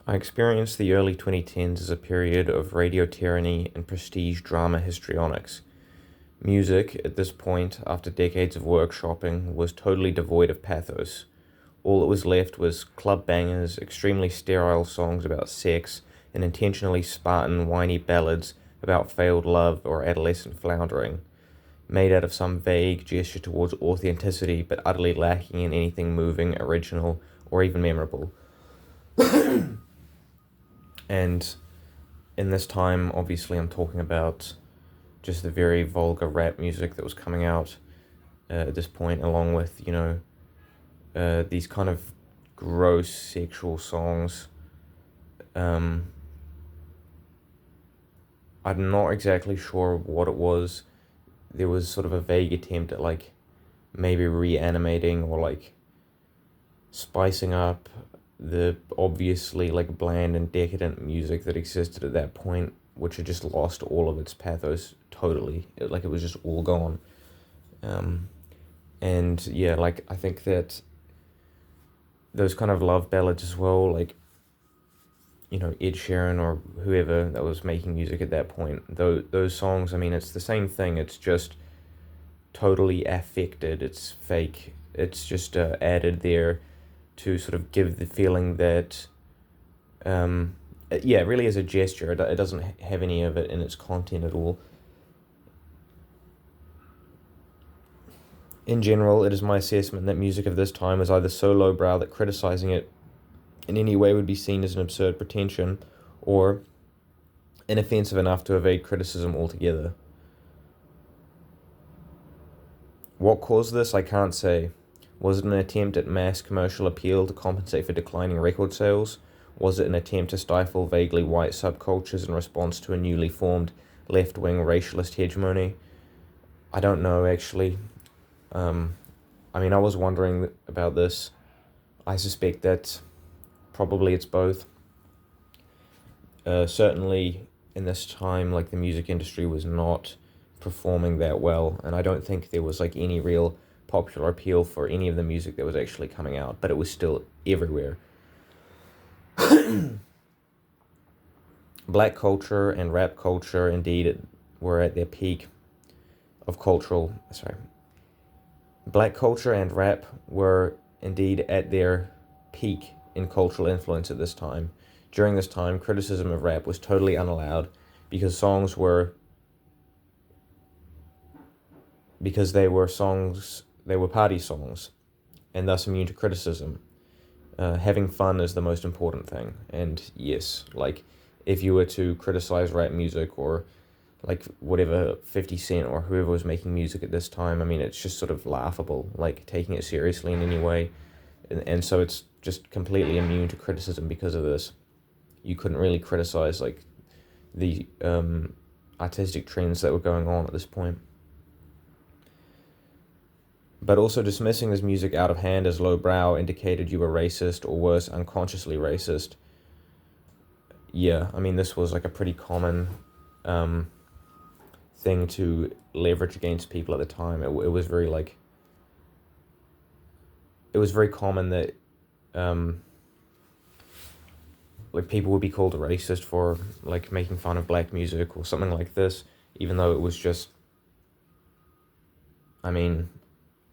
I experienced the early 2010s as a period of radio tyranny and prestige drama histrionics. Music, at this point, after decades of workshopping, was totally devoid of pathos. All that was left was club bangers, extremely sterile songs about sex, and intentionally Spartan, whiny ballads about failed love or adolescent floundering, made out of some vague gesture towards authenticity but utterly lacking in anything moving, original, or even memorable. And in this time, obviously, I'm talking about just the very vulgar rap music that was coming out at this point, along with, these kind of gross sexual songs. Um, I'm not exactly sure what it was. There was sort of a vague attempt at, like, maybe reanimating or, like, spicing up the obviously, like, bland and decadent music that existed at that point, which had just lost all of its pathos totally. It was just all gone. And yeah, like, I think that those kind of love ballads as well, like, Ed Sheeran or whoever that was making music at that point, those songs, I mean, it's the same thing. It's just totally affected. It's fake. It's just added there to sort of give the feeling that, yeah, it really is a gesture. It doesn't have any of it in its content at all. In general, it is my assessment that music of this time is either so lowbrow that criticizing it in any way would be seen as an absurd pretension, or inoffensive enough to evade criticism altogether. What caused this, I can't say. Was it an attempt at mass commercial appeal to compensate for declining record sales? Was it an attempt to stifle vaguely white subcultures in response to a newly formed left-wing racialist hegemony? I don't know, actually. I mean, I was wondering about this. I suspect that probably it's both. Certainly in this time, like, the music industry was not performing that well, and I don't think there was, like, any real popular appeal for any of the music that was actually coming out, but it was still everywhere. Black culture and rap culture, indeed, were at their peak of cultural. Sorry. Black culture and rap were indeed at their peak in cultural influence at this time. During this time, criticism of rap was totally unallowed because they were party songs, and thus immune to criticism. Having fun is the most important thing, and yes, like, if you were to criticize rap music or, like, whatever 50 Cent or whoever was making music at this time, I mean, it's just sort of laughable, like, taking it seriously in any way, and so it's just completely immune to criticism because of this. You couldn't really criticize, like, the artistic trends that were going on at this point. But also, dismissing this music out of hand as lowbrow indicated you were racist, or worse, unconsciously racist. Yeah, I mean, this was, like, a pretty common thing to leverage against people at the time. It was very, like, it was very common that like, people would be called a racist for, like, making fun of black music or something like this, even though it was just, I mean,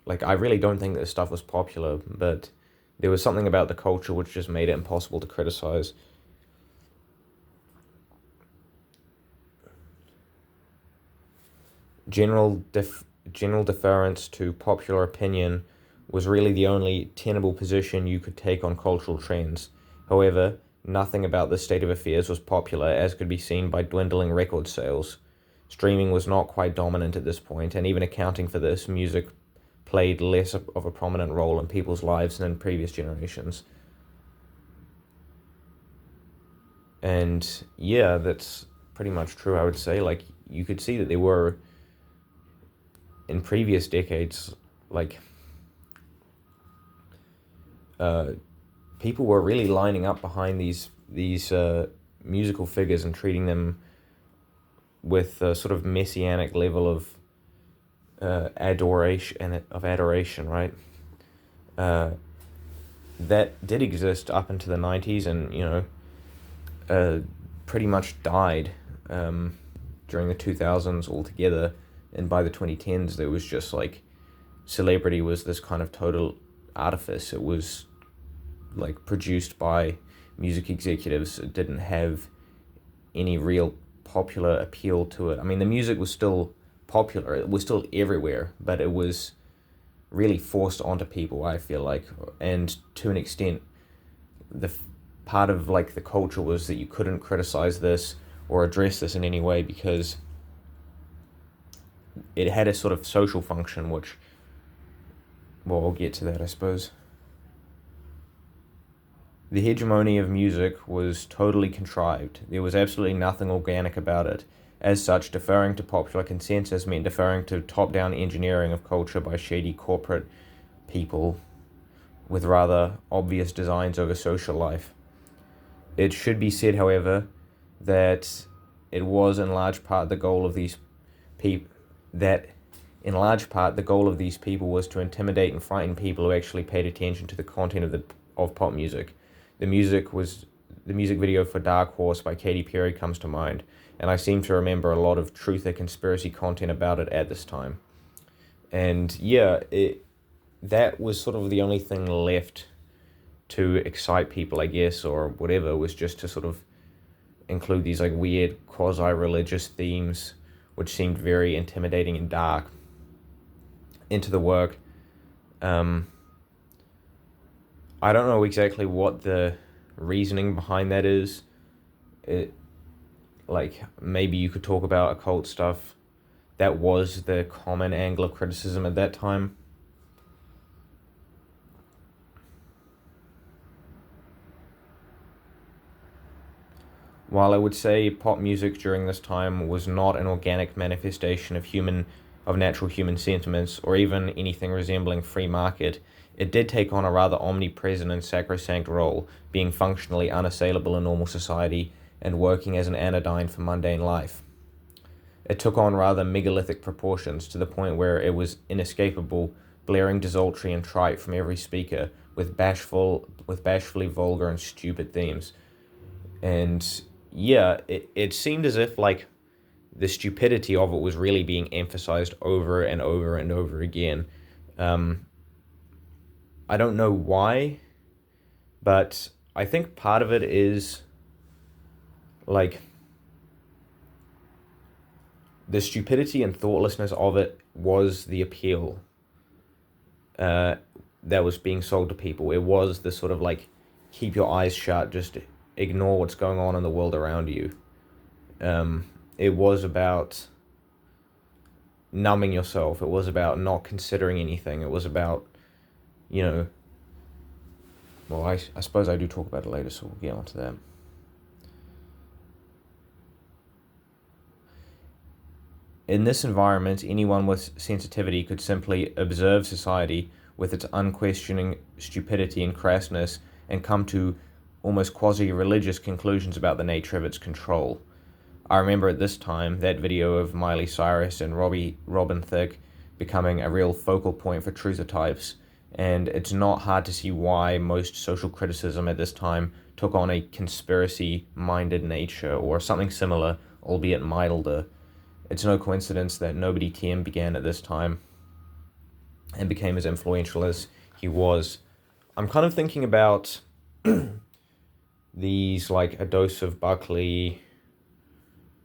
like, I really don't think this stuff was popular, but there was something about the culture which just made it impossible to criticize. General deference to popular opinion was really the only tenable position you could take on cultural trends. However, nothing about this state of affairs was popular, as could be seen by dwindling record sales. Streaming was not quite dominant at this point, and even accounting for this, music played less of a prominent role in people's lives than in previous generations. And yeah, that's pretty much true, I would say. Like, you could see that there were, in previous decades, like, people were really lining up behind these musical figures and treating them with a sort of messianic level of adoration, right? That did exist up into the 90s, and pretty much died during the 2000s altogether, and by the 2010s there was just like celebrity was this kind of total artifice. It was like produced by music executives. It didn't have any real popular appeal to it. I mean, the music was still popular, it was still everywhere, but it was really forced onto people, I feel like. And to an extent, the part of like the culture was that you couldn't criticize this or address this in any way because it had a sort of social function, which, well, I'll get to that, I suppose. The hegemony of music was totally contrived. There was absolutely nothing organic about it. As such, deferring to popular consensus meant deferring to top-down engineering of culture by shady corporate people with rather obvious designs over social life. It should be said, however, that it was in large part the goal of these people was to intimidate and frighten people who actually paid attention to the content of pop music. The music video for Dark Horse by Katy Perry comes to mind, and I seem to remember a lot of truth or conspiracy content about it at this time. And yeah, that was sort of the only thing left to excite people, I guess, or whatever, was just to sort of include these like weird quasi-religious themes, which seemed very intimidating and dark, into the work. I don't know exactly what the reasoning behind that is. Like, maybe you could talk about occult stuff. That was the common angle of criticism at that time. While I would say pop music during this time was not an organic manifestation of natural human sentiments, or even anything resembling free market, it did take on a rather omnipresent and sacrosanct role, being functionally unassailable in normal society and working as an anodyne for mundane life. It took on rather megalithic proportions, to the point where it was inescapable, blaring desultory and trite from every speaker, with bashfully vulgar and stupid themes. And yeah, it seemed as if like the stupidity of it was really being emphasized over and over and over again. I don't know why, but I think part of it is like the stupidity and thoughtlessness of it was the appeal that was being sold to people. It was the sort of like, keep your eyes shut, just ignore what's going on in the world around you. It was about numbing yourself. It was about not considering anything. It was about, well, I suppose I do talk about it later, so we'll get on to that. In this environment, anyone with sensitivity could simply observe society with its unquestioning stupidity and crassness and come to almost quasi-religious conclusions about the nature of its control. I remember at this time that video of Miley Cyrus and Robin Thicke becoming a real focal point for truther types, and it's not hard to see why most social criticism at this time took on a conspiracy-minded nature or something similar, albeit milder. It's no coincidence that Nobody TM began at this time and became as influential as he was. I'm kind of thinking about these, like, a dose of Buckley,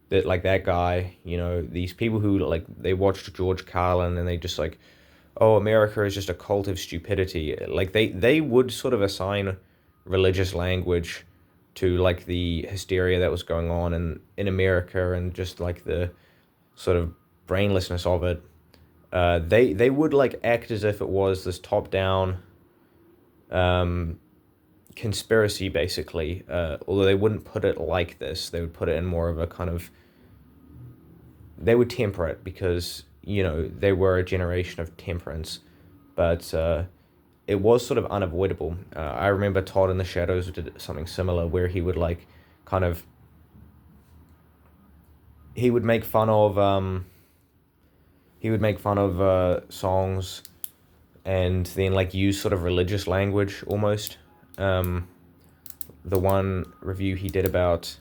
that guy, these people who, like, they watched George Carlin and they just, like, oh, America is just a cult of stupidity. Like, they would sort of assign religious language to, like, the hysteria that was going on in America, and just, like, the sort of brainlessness of it. They would, like, act as if it was this top-down conspiracy, basically, although they wouldn't put it like this. They would put it in more of a kind of, they would temper it, because they were a generation of temperance, but it was sort of unavoidable. I remember Todd in the Shadows did something similar, where he would, like, kind of, he would make fun of songs, and then, like, use sort of religious language almost. the one review he did about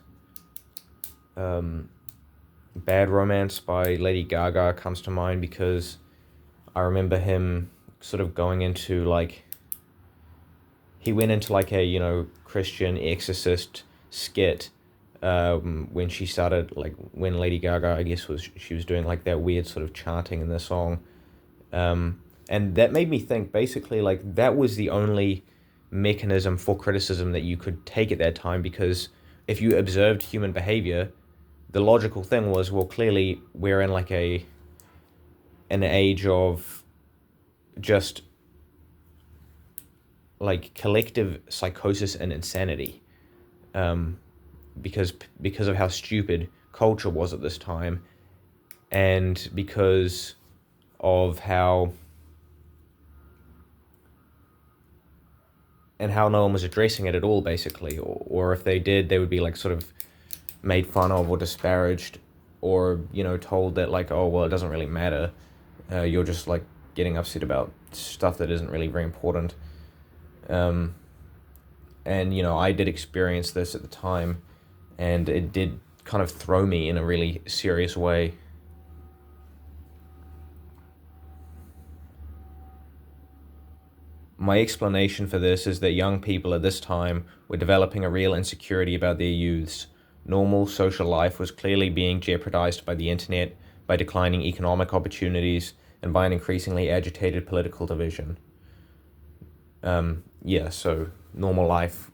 Bad Romance by Lady Gaga comes to mind, because I remember him sort of going into like, he went into like a, Christian exorcist skit when she started, like when Lady Gaga, I guess, she was doing like that weird sort of chanting in the song. And that made me think, basically, like, that was the only mechanism for criticism that you could take at that time, because if you observed human behavior, the logical thing was, well, clearly we're in like an age of just like collective psychosis and insanity, because of how stupid culture was at this time, and because of how no one was addressing it at all, basically, or if they did, they would be like sort of made fun of or disparaged, or told that like, oh well, it doesn't really matter, you're just like getting upset about stuff that isn't really very important. And I did experience this at the time, and it did kind of throw me in a really serious way. My explanation for this is that young people at this time were developing a real insecurity about their youths. Normal social life was clearly being jeopardized by the internet, by declining economic opportunities, and by an increasingly agitated political division. So normal life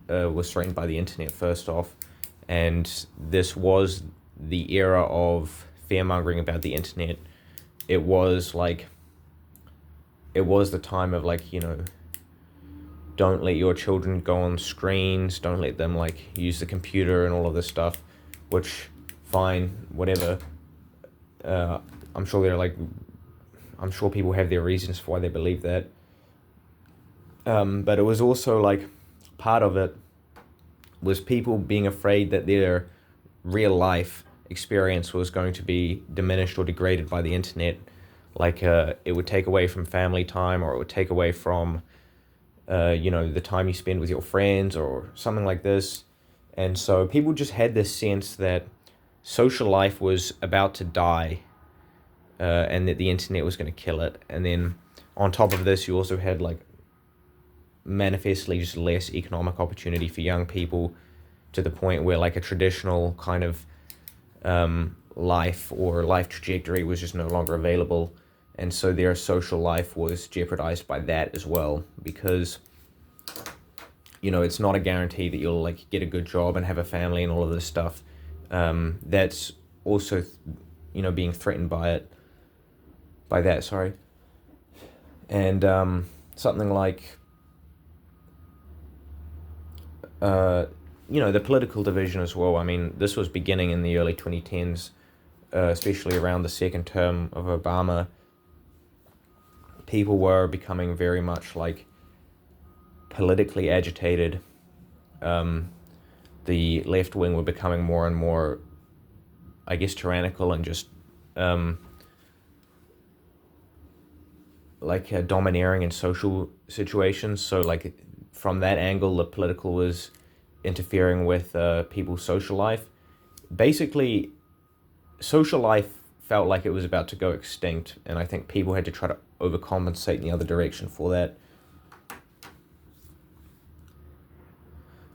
was threatened by the internet, first off, and this was the era of fear-mongering about the internet. It was the time of like, don't let your children go on screens, don't let them like use the computer and all of this stuff, which, fine, whatever. I'm sure people have their reasons for why they believe that. But it was also like, part of it was people being afraid that their real life experience was going to be diminished or degraded by the internet. Like, it would take away from family time, or it would take away from, the time you spend with your friends or something like this. And so people just had this sense that social life was about to die, and that the internet was going to kill it. And then on top of this, you also had like manifestly just less economic opportunity for young people, to the point where like a traditional kind of life or life trajectory was just no longer available. And so their social life was jeopardized by that as well, because it's not a guarantee that you'll like get a good job and have a family and all of this stuff. That's also being threatened by that, sorry. And something like the political division as well. I mean, this was beginning in the early 2010s, especially around the second term of Obama. People were becoming very much like politically agitated. The left wing were becoming more and more, I guess, tyrannical, and just domineering in social situations. So like from that angle, the political was interfering with people's social life. Basically, social life felt like it was about to go extinct, and I think people had to try to overcompensate in the other direction for that.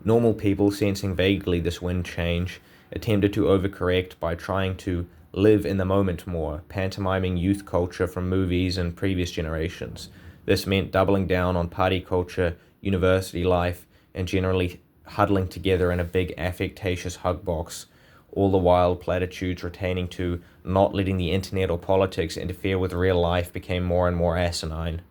Normal people, sensing vaguely this wind change, attempted to overcorrect by trying to live in the moment more, pantomiming youth culture from movies and previous generations. This meant doubling down on party culture, university life, and generally huddling together in a big affectatious hug box, all the while platitudes retaining to not letting the internet or politics interfere with real life became more and more asinine.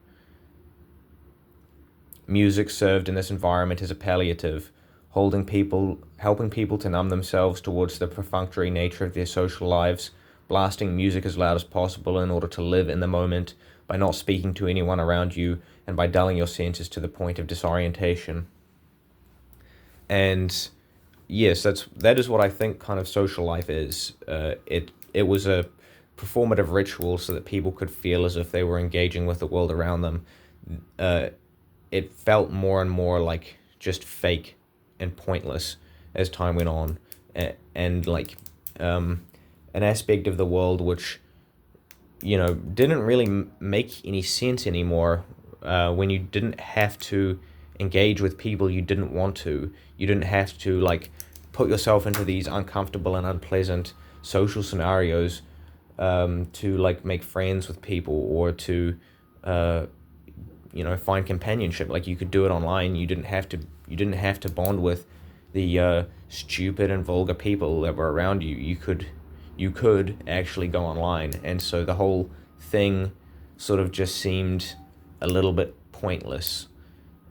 Music served in this environment as a palliative, helping people to numb themselves towards the perfunctory nature of their social lives, blasting music as loud as possible in order to live in the moment by not speaking to anyone around you, and by dulling your senses to the point of disorientation. And yes, that is what I think kind of social life is. It was a performative ritual so that people could feel as if they were engaging with the world around them. It felt more and more like just fake and pointless as time went on, and like an aspect of the world which, you know, didn't really make any sense anymore, when you didn't have to engage with people you didn't want to. You didn't have to like put yourself into these uncomfortable and unpleasant social scenarios, to like make friends with people, or to you know, find companionship. Like, you could do it online. You didn't have to bond with the stupid and vulgar people that were around you. You could actually go online, and so the whole thing sort of just seemed a little bit pointless.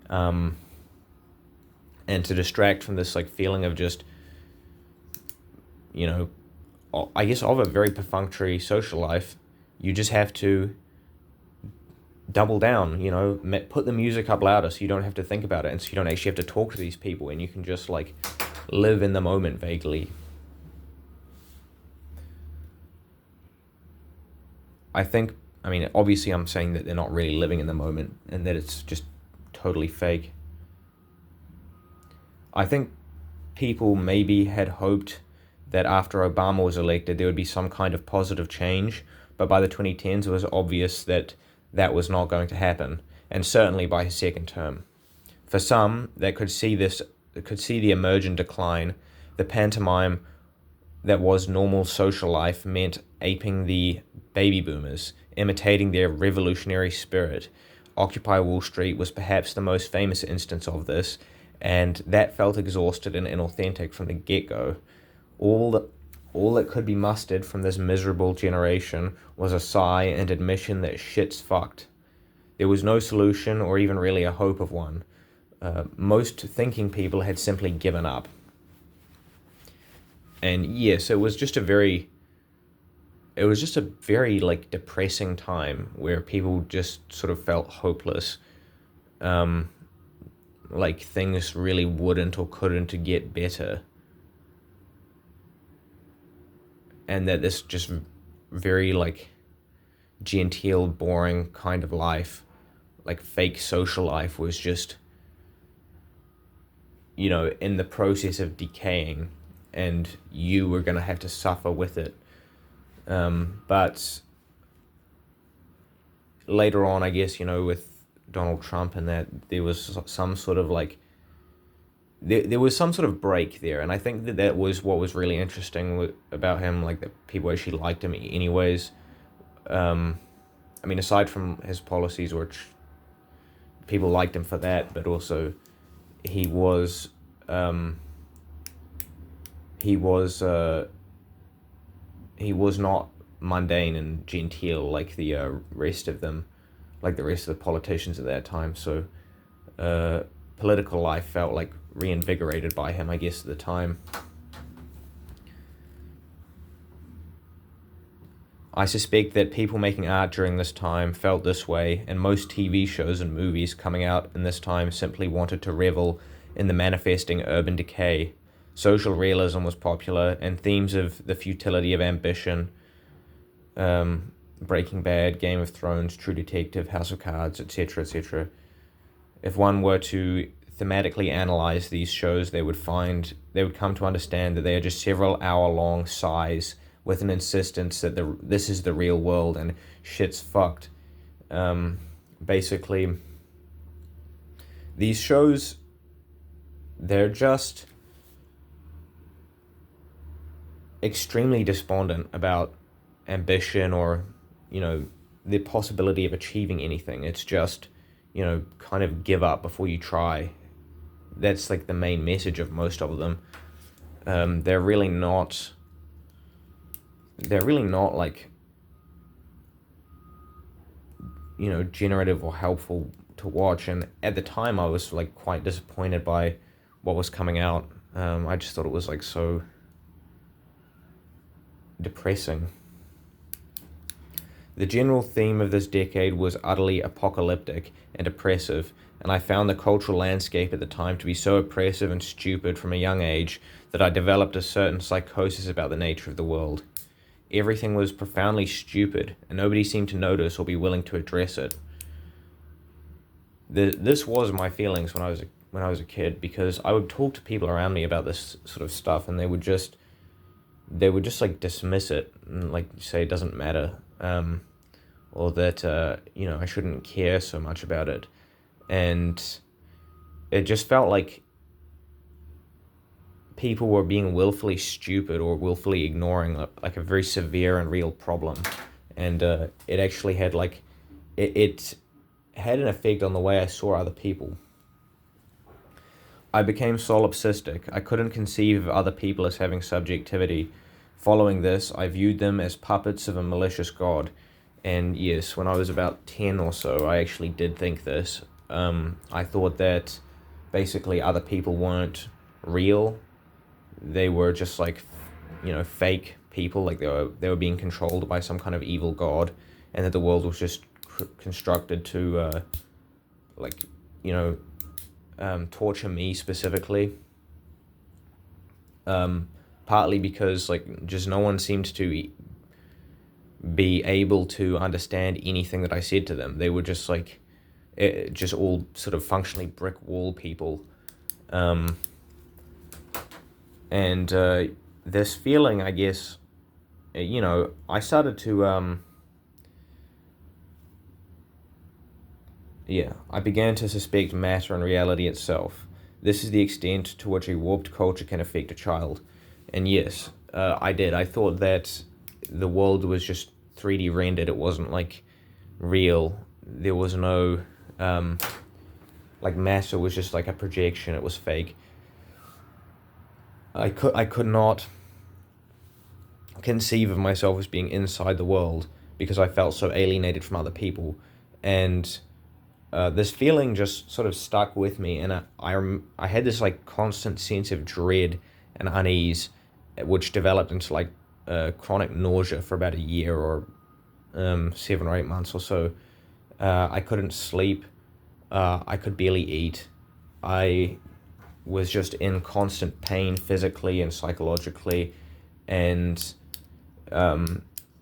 And to distract from this like feeling of just, you know, I guess of a very perfunctory social life, you just have to double down, you know, put the music up louder so you don't have to think about it, and so you don't actually have to talk to these people, and you can just like live in the moment vaguely. I mean, obviously I'm saying that they're not really living in the moment and that it's just totally fake. I think people maybe had hoped that after Obama was elected there would be some kind of positive change, but by the 2010s it was obvious that that was not going to happen, and certainly by his second term. For some that could see the emergent decline, the pantomime that was normal social life meant aping the baby boomers, imitating their revolutionary spirit. Occupy Wall Street was perhaps the most famous instance of this, and that felt exhausted and inauthentic from the get-go. All that could be mustered from this miserable generation was a sigh and admission that shit's fucked. There was no solution or even really a hope of one. Most thinking people had simply given up. And yes, it was just a very like depressing time where people just sort of felt hopeless. Like things really wouldn't or couldn't get better. And that this just very like genteel, boring kind of life, like fake social life, was just, you know, in the process of decaying, and you were going to have to suffer with it. But later on, I guess, you know, with Donald Trump and that, there was some sort of like, there was some sort of break there, and I think that was what was really interesting about him, like that people actually liked him anyways. I mean, aside from his policies, which people liked him for that, but also he was not mundane and genteel like the rest of them, like the rest of the politicians at that time. So political life felt like reinvigorated by him, I guess, at the time. I suspect that people making art during this time felt this way, and most TV shows and movies coming out in this time simply wanted to revel in the manifesting urban decay. Social realism was popular, and themes of the futility of ambition, Breaking Bad, Game of Thrones, True Detective, House of Cards, etc., etc. If one were to thematically analyze these shows, they would come to understand that they are just several hour-long sighs with an insistence that this is the real world and shit's fucked. Basically, these shows, they're just extremely despondent about ambition or, you know, the possibility of achieving anything. It's just, you know, kind of give up before you try. That's like the main message of most of them. They're really not like, you know, generative or helpful to watch. And at the time I was like quite disappointed by what was coming out. I just thought it was like so depressing. The general theme of this decade was utterly apocalyptic and oppressive, and I found the cultural landscape at the time to be so oppressive and stupid from a young age that I developed a certain psychosis about the nature of the world. Everything was profoundly stupid, and nobody seemed to notice or be willing to address it. This was my feelings when I was when I was a kid, because I would talk to people around me about this sort of stuff, and they would just like dismiss it and like say it doesn't matter, or that I shouldn't care so much about it, and it just felt like people were being willfully stupid or willfully ignoring like a very severe and real problem, and it actually had like it had an effect on the way I saw other people. I became solipsistic. I couldn't conceive of other people as having subjectivity. Following this, I viewed them as puppets of a malicious god. And yes, when I was about 10 or so, I actually did think this. I thought that basically other people weren't real. They were just like, fake people. Like they were being controlled by some kind of evil god, and that the world was just constructed to, like, torture me specifically. Partly because like just no one seemed to be able to understand anything that I said to them. They were just like, just all sort of functionally brick wall people. And this feeling, I guess, I started to, I began to suspect matter and reality itself. This is the extent to which a warped culture can affect a child. And yes, I did. I thought that the world was just 3D rendered. It wasn't like real. There was no, like matter was just like a projection. It was fake. I could not conceive of myself as being inside the world because I felt so alienated from other people. And this feeling just sort of stuck with me, and I had this like constant sense of dread and unease, which developed into like chronic nausea for about a year or 7 or 8 months or so. I couldn't sleep. I could barely eat. I was just in constant pain physically and psychologically, and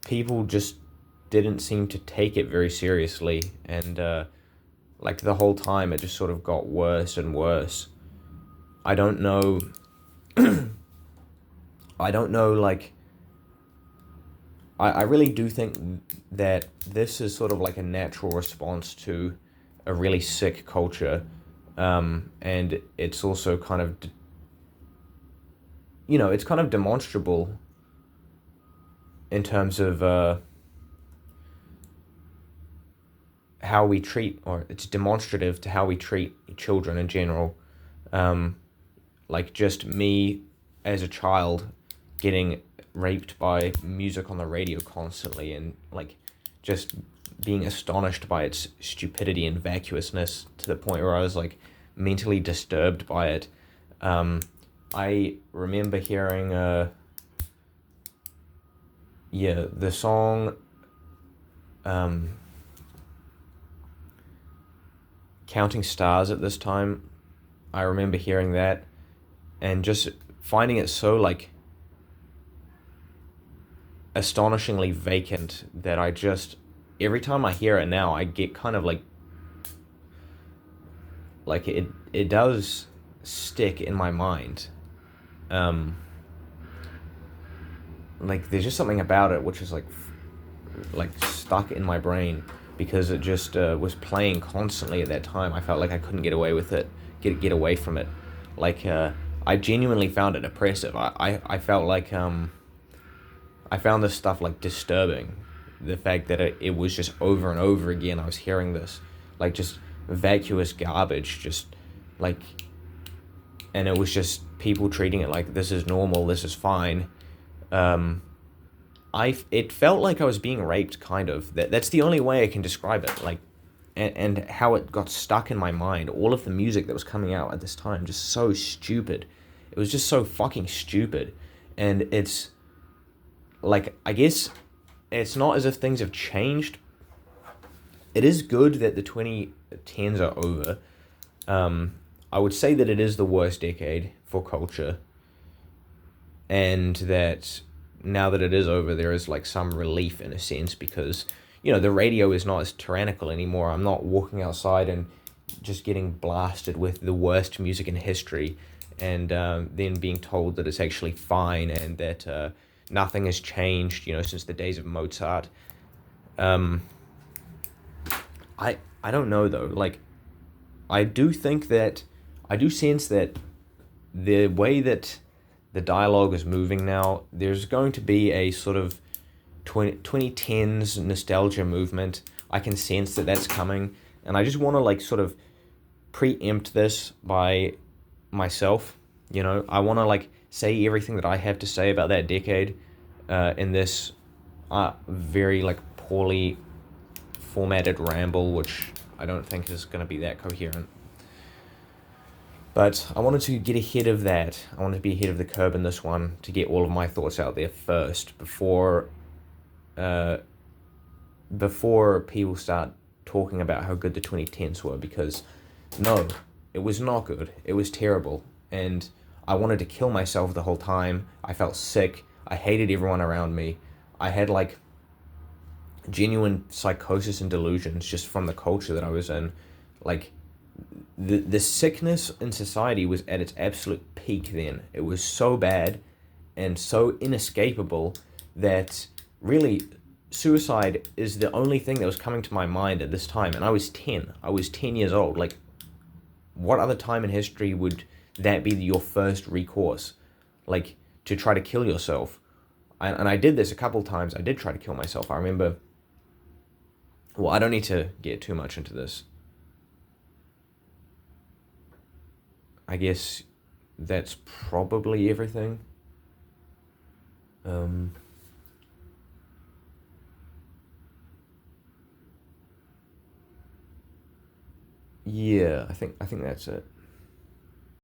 people just didn't seem to take it very seriously, and like the whole time it just sort of got worse and worse. I don't know like I really do think that this is sort of like a natural response to a really sick culture, and it's also kind of it's kind of demonstrable in terms of how we treat, or it's demonstrative to how we treat children in general. Like just me as a child getting raped by music on the radio constantly, and like just being astonished by its stupidity and vacuousness to the point where I was like mentally disturbed by it. I remember hearing the song Counting Stars at this time. I remember hearing that and just finding it so like astonishingly vacant that I just, every time I hear it now, I get kind of like it does stick in my mind. Like there's just something about it which is like stuck in my brain, because it just was playing constantly at that time. I felt like I couldn't get away with it, get away from it. Like I genuinely found it oppressive. I felt like I found this stuff like disturbing. The fact that it was just over and over again, I was hearing this like just vacuous garbage, just like, and it was just people treating it like this is normal, this is fine. It felt like I was being raped, kind of. That's the only way I can describe it. Like, and how it got stuck in my mind. All of the music that was coming out at this time, just so stupid. It was just so fucking stupid. And it's like, I guess it's not as if things have changed. It is good that the 2010s are over. I would say that it is the worst decade for culture, and that now that it is over, there is like some relief in a sense, because the radio is not as tyrannical anymore. I'm not walking outside and just getting blasted with the worst music in history, and then being told that it's actually fine and that nothing has changed, since the days of Mozart. Um, I don't know though. Like, I do think that I do sense that the way that the dialogue is moving now, there's going to be a sort of 2010s nostalgia movement. I can sense that that's coming, and I just want to like sort of preempt this by myself. I want to like say everything that I have to say about that decade in this very like poorly formatted ramble, which I don't think is going to be that coherent. But I wanted to get ahead of that. I wanted to be ahead of the curve in this one to get all of my thoughts out there first uh, before people start talking about how good the 2010s were, because no, it was not good. It was terrible. And I wanted to kill myself the whole time. I felt sick. I hated everyone around me. I had like genuine psychosis and delusions just from the culture that I was in. Like, the sickness in society was at its absolute peak then. It was so bad and so inescapable that really suicide is the only thing that was coming to my mind at this time. And I was 10. I was 10 years old. Like, what other time in history would that be your first recourse? Like, to try to kill yourself. And I did this a couple times. I did try to kill myself. I remember... Well, I don't need to get too much into this. I guess that's probably everything. Yeah, I think that's it.